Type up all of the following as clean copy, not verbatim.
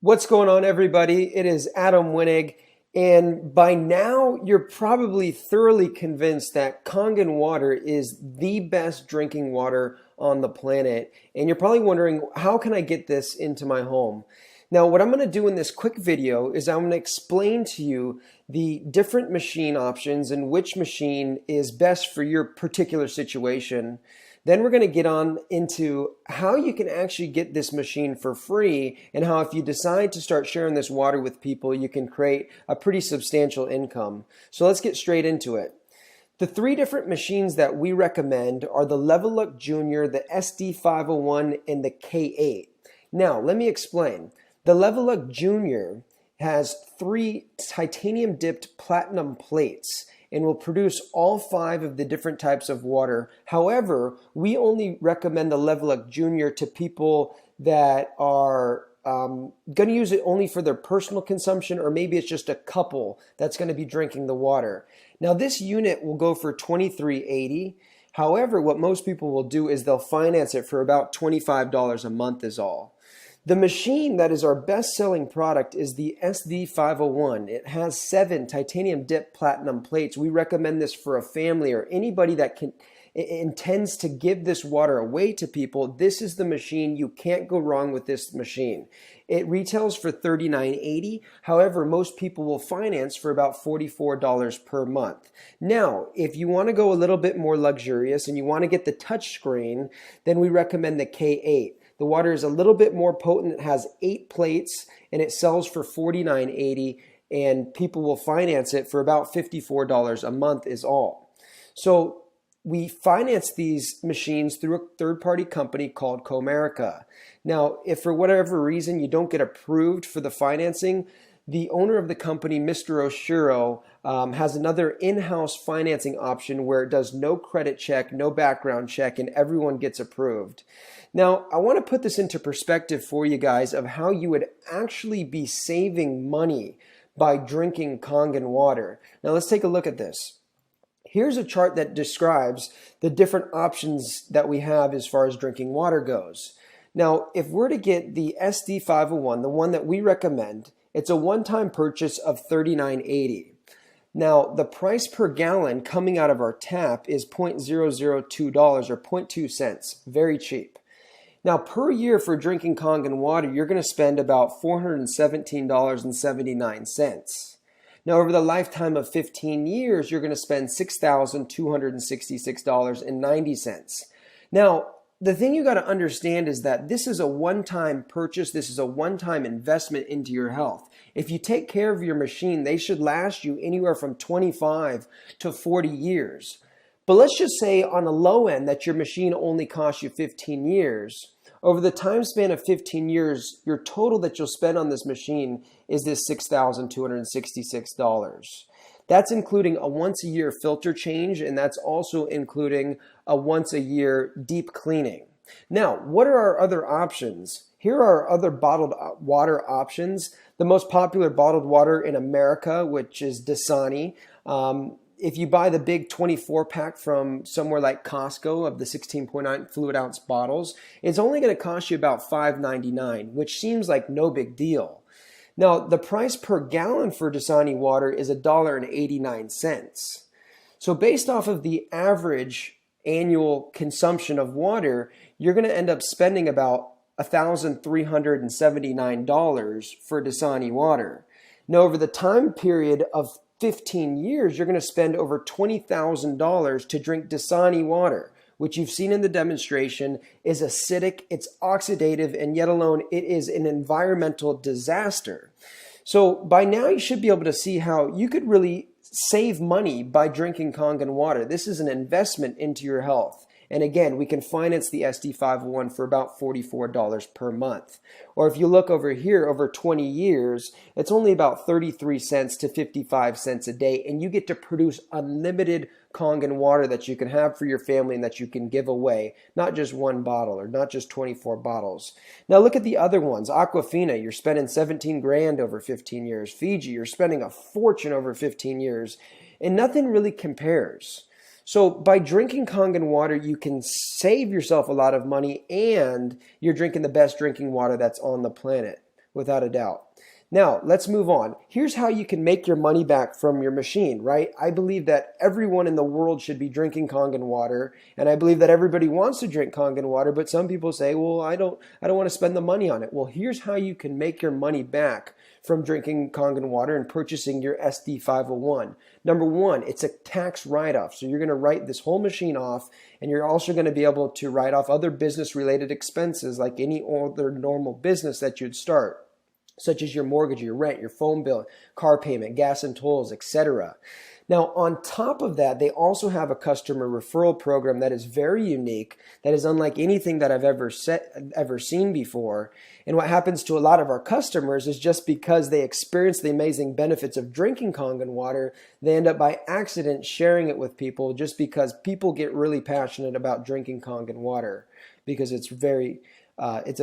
What's going on, everybody? It is Adam Winnig, and by now you're probably thoroughly convinced that Kangen water is the best drinking water on the planet. And you're probably wondering, how can I get this into my home? Now, what I'm going to do in this quick video is I'm going to explain to you the different machine options and which machine is best for your particular situation. Then we're going to get on into how you can actually get this machine for free, and how if you decide to start sharing this water with people, you can create a pretty substantial income. So let's get straight into it. The three different machines that we recommend are the Level Up Junior, the SD501, and the K8. Now, let me explain. The Level Up Junior has 3 titanium dipped platinum plates and will produce all 5 of the different types of water. However, we only recommend the Level Up Junior to people that are going to use it only for their personal consumption, or maybe it's just a couple that's going to be drinking the water. Now, this unit will go for $23.80. However, what most people will do is they'll finance it for about $25 a month is all. The machine that is our best-selling product is the SD501. It has 7 titanium dip platinum plates. We recommend this for a family or anybody that intends to give this water away to people. This is the machine. You can't go wrong with this machine. It retails for $39.80. However, most people will finance for about $44 per month. Now, if you want to go a little bit more luxurious and you want to get the touch screen, then we recommend the K8. The water is a little bit more potent. It has 8 plates and it sells for $49.80, and people will finance it for about $54 a month is all. So we finance these machines through a third-party company called Comerica. Now, if for whatever reason you don't get approved for the financing, the owner of the company, Mr. Oshiro, has another in-house financing option where it does no credit check, no background check, and everyone gets approved. Now, I want to put this into perspective for you guys of how you would actually be saving money by drinking Kangen water. Now, let's take a look at this. Here's a chart that describes the different options that we have as far as drinking water goes. Now, if we're to get the SD501, the one that we recommend, it's a one-time purchase of $39.80. Now, the price per gallon coming out of our tap is $0.002 or 0.2 cents. Very cheap. Now, per year for drinking Kangen water, you're going to spend about $417.79. Now, over the lifetime of 15 years, you're going to spend $6,266.90. Now, the thing you got to understand is that this is a one-time purchase. This is a one-time investment into your health. If you take care of your machine, they should last you anywhere from 25 to 40 years. But let's just say on a low end that your machine only costs you 15 years. Over the time span of 15 years, your total that you'll spend on this machine is this $6,266. That's including a once-a-year filter change, and that's also including a once-a-year deep cleaning. Now, what are our other options? Here are our other bottled water options. The most popular bottled water in America, which is Dasani. If you buy the big 24-pack from somewhere like Costco of the 16.9 fluid ounce bottles, it's only going to cost you about $5.99, which seems like no big deal. Now, the price per gallon for Dasani water is $1.89. So based off of the average annual consumption of water, you're going to end up spending about $1,379 for Dasani water. Now, over the time period of 15 years, you're going to spend over $20,000 to drink Dasani water, which you've seen in the demonstration is acidic, it's oxidative, and yet alone it is an environmental disaster. So by now you should be able to see how you could really save money by drinking Kangen water. This is an investment into your health. And again, we can finance the SD501 for about $44 per month. Or if you look over here, over 20 years, it's only about 33 cents to 55 cents a day, and you get to produce unlimited Kangen water that you can have for your family and that you can give away, not just one bottle or not just 24 bottles. Now look at the other ones. Aquafina, you're spending 17 grand over 15 years. Fiji, you're spending a fortune over 15 years, and nothing really compares. So by drinking Kangen water, you can save yourself a lot of money, and you're drinking the best drinking water that's on the planet. without a doubt. Now, let's move on. Here's how you can make your money back from your machine, right? I believe that everyone in the world should be drinking Kangen water, and I believe that everybody wants to drink Kangen water, but some people say, well, I don't want to spend the money on it. Well, here's how you can make your money back from drinking Kangen water and purchasing your SD501. Number one, it's a tax write-off. So you're going to write this whole machine off, and you're also going to be able to write off other business-related expenses like any other normal business that you'd start, such as your mortgage, your rent, your phone bill, car payment, gas and tolls, etc. Now, on top of that, they also have a customer referral program that is very unique, that is unlike anything that I've ever seen before. And what happens to a lot of our customers is just because they experience the amazing benefits of drinking Kangen water, they end up by accident sharing it with people just because people get really passionate about drinking Kangen water because it's a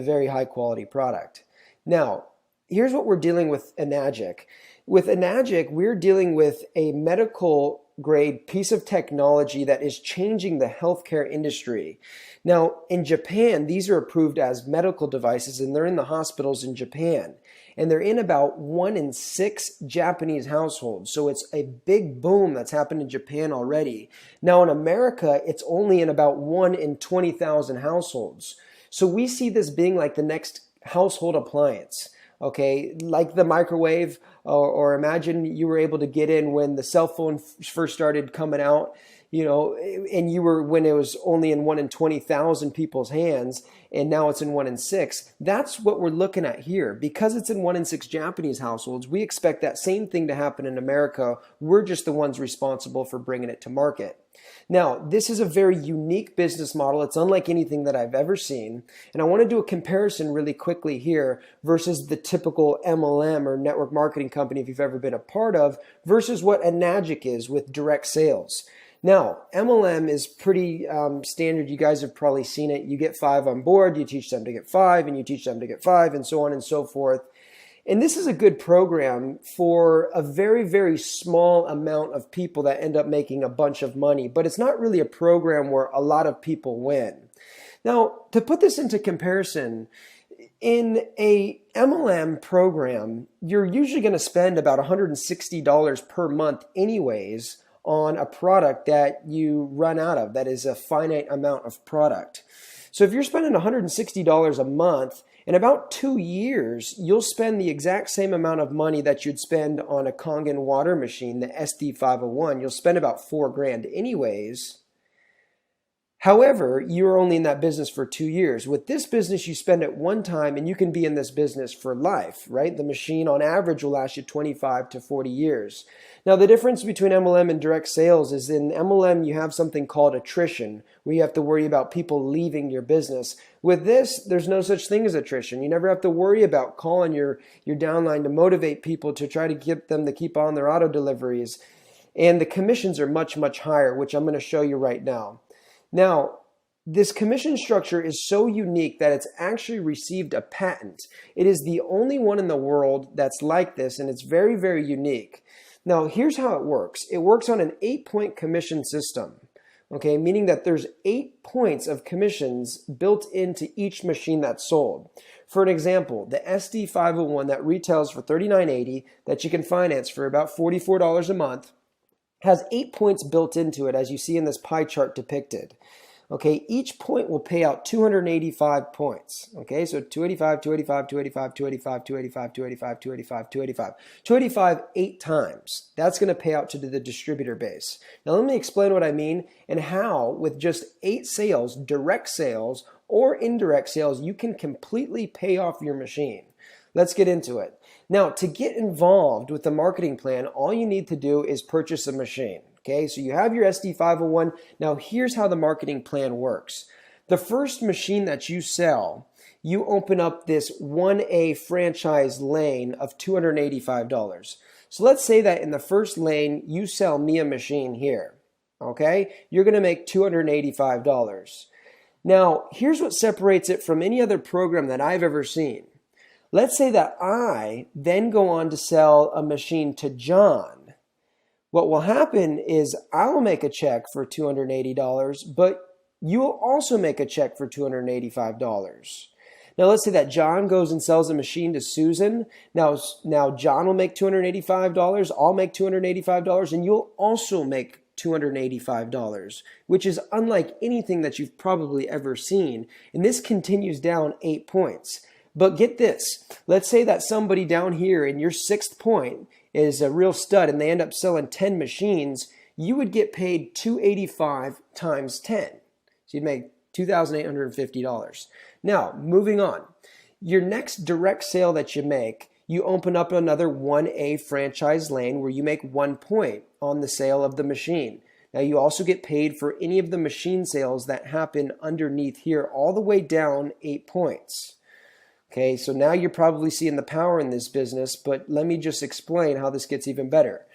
very high quality product. Now, here's what we're dealing with Enagic. With Enagic, we're dealing with a medical grade piece of technology that is changing the healthcare industry. Now, in Japan, these are approved as medical devices, and they're in the hospitals in Japan. And they're in about 1 in 6 Japanese households. So it's a big boom that's happened in Japan already. Now in America, it's only in about 1 in 20,000 households. So we see this being like the next household appliance. Okay, like the microwave, or imagine you were able to get in when the cell phone first started coming out, and when it was only in 1 in 20,000 people's hands, and now it's in 1 in 6. That's what we're looking at here. Because it's in 1 in 6 Japanese households, we expect that same thing to happen in America. We're just the ones responsible for bringing it to market. Now, this is a very unique business model. It's unlike anything that I've ever seen. And I want to do a comparison really quickly here versus the typical MLM or network marketing company, if you've ever been a part of, versus what Enagic is with direct sales. Now, MLM is pretty standard. You guys have probably seen it. You get 5 on board, you teach them to get 5, and you teach them to get 5, and so on and so forth. And this is a good program for a very, very small amount of people that end up making a bunch of money, but it's not really a program where a lot of people win. Now, to put this into comparison, in a MLM program, you're usually going to spend about $160 per month anyways on a product that you run out of, that is a finite amount of product. So if you're spending $160 a month, in about 2 years, you'll spend the exact same amount of money that you'd spend on a Kangen water machine, the SD501. You'll spend about $4,000 anyways. However, you're only in that business for 2 years. With this business, you spend it one time and you can be in this business for life, right? The machine on average will last you 25 to 40 years. Now, the difference between MLM and direct sales is in MLM, you have something called attrition, where you have to worry about people leaving your business. With this, there's no such thing as attrition. You never have to worry about calling your downline to motivate people to try to get them to keep on their auto deliveries. And the commissions are much, much higher, which I'm going to show you right now. Now, this commission structure is so unique that it's actually received a patent. It is the only one in the world that's like this, and it's very, very unique. Now, here's how it works. It works on an 8-point commission system, okay, meaning that there's 8 points of commissions built into each machine that's sold. For an example, the SD501 that retails for $39.80 that you can finance for about $44 a month has 8 points built into it, as you see in this pie chart depicted. Okay, each point will pay out 285 points. Okay, so 285, 285, 285, 285, 285, 285, 285, 285. 285 8 times. That's going to pay out to the distributor base. Now let me explain what I mean and how with just 8 sales, direct sales or indirect sales, you can completely pay off your machine. Let's get into it. Now, to get involved with the marketing plan, all you need to do is purchase a machine. Okay, so you have your SD501. Now, here's how the marketing plan works. The first machine that you sell, you open up this 1A franchise lane of $285. So let's say that in the first lane, you sell me a machine here. Okay, you're going to make $285. Now, here's what separates it from any other program that I've ever seen. Let's say that I then go on to sell a machine to John. What will happen is I will make a check for $280, but you will also make a check for $285. Now let's say that John goes and sells a machine to Susan. Now John will make $285, I'll make $285, and you'll also make $285, which is unlike anything that you've probably ever seen. And this continues down 8 points. But get this, let's say that somebody down here in your 6th point is a real stud and they end up selling 10 machines. You would get paid $285 times 10. So you'd make $2,850. Now, moving on. Your next direct sale that you make, you open up another 1A franchise lane where you make 1 point on the sale of the machine. Now, you also get paid for any of the machine sales that happen underneath here all the way down 8 points. Okay, so now you're probably seeing the power in this business, but let me just explain how this gets even better.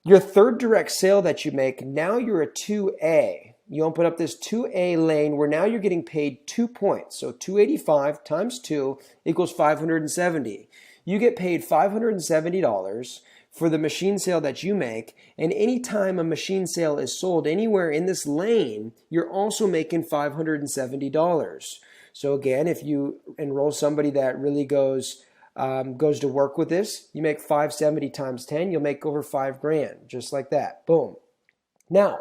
Your third direct sale that you make, now you're a 2A. You open up this 2A lane where now you're getting paid 2 points. So 285 times 2 equals 570. You get paid $570 for the machine sale that you make, and anytime a machine sale is sold anywhere in this lane, you're also making $570. So again, if you enroll somebody that really goes to work with this, you make 570 times 10, you'll make over $5,000, just like that. Boom. Now,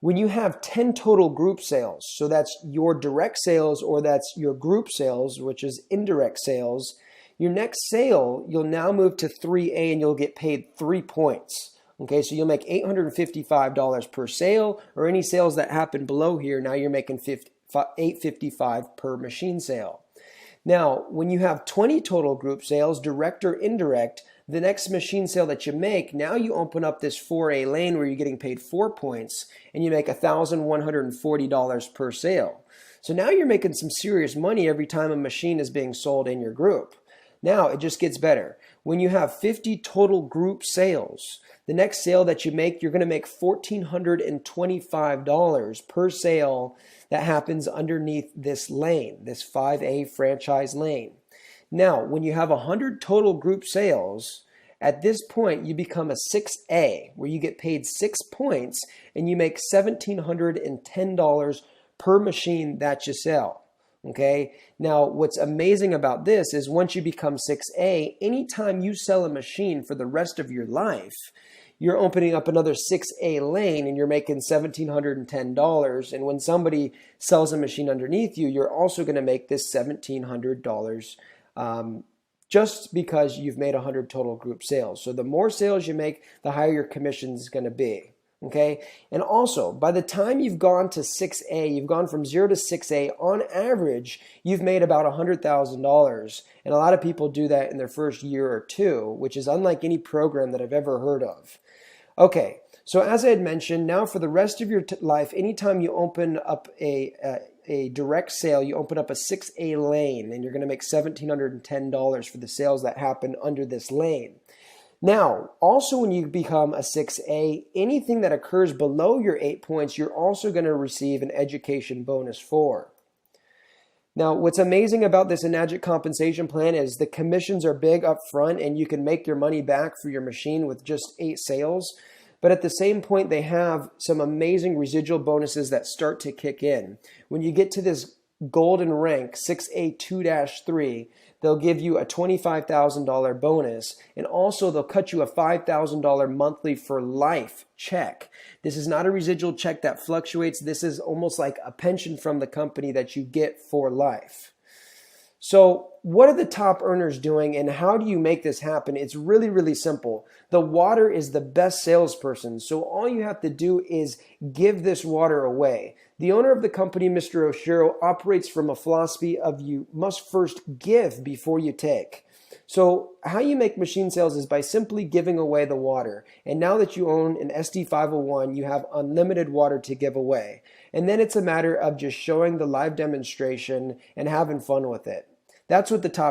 when you have 10 total group sales, so that's your direct sales or that's your group sales, which is indirect sales, your next sale, you'll now move to 3A and you'll get paid 3 points. Okay, so you'll make $855 per sale, or any sales that happen below here, now you're making $855 per machine sale. Now, when you have 20 total group sales, direct or indirect, the next machine sale that you make, now you open up this 4A lane where you're getting paid 4 points and you make $1,140 per sale. So now you're making some serious money every time a machine is being sold in your group. Now it just gets better. When you have 50 total group sales, the next sale that you make, you're going to make $1,425 per sale that happens underneath this lane, this 5A franchise lane. Now, when you have 100 total group sales, at this point you become a 6A, where you get paid 6 points and you make $1,710 per machine that you sell. Okay. Now, what's amazing about this is once you become 6A, anytime you sell a machine for the rest of your life, you're opening up another 6A lane and you're making $1,710. And when somebody sells a machine underneath you, you're also going to make this $1,700 just because you've made 100 total group sales. So the more sales you make, the higher your commission is going to be. Okay. And also, by the time you've gone to 6A, you've gone from 0 to 6A, on average, you've made about $100,000. And a lot of people do that in their first year or two, which is unlike any program that I've ever heard of. Okay. So as I had mentioned, now for the rest of your life, anytime you open up a direct sale, you open up a 6A lane and you're going to make $1,710 for the sales that happen under this lane. Now, also when you become a 6A, anything that occurs below your 8 points, you're also going to receive an education bonus for. Now, what's amazing about this Enagic compensation plan is the commissions are big up front and you can make your money back for your machine with just 8 sales. But at the same point, they have some amazing residual bonuses that start to kick in. When you get to this golden rank, 6A2-3, they'll give you a $25,000 bonus, and also they'll cut you a $5,000 monthly for life check. This is not a residual check that fluctuates. This is almost like a pension from the company that you get for life. So what are the top earners doing and how do you make this happen? It's really, really simple. The water is the best salesperson. So all you have to do is give this water away. The owner of the company, Mr. Oshiro, operates from a philosophy of you must first give before you take. So how you make machine sales is by simply giving away the water. And now that you own an SD501, you have unlimited water to give away. And then it's a matter of just showing the live demonstration and having fun with it. That's what the top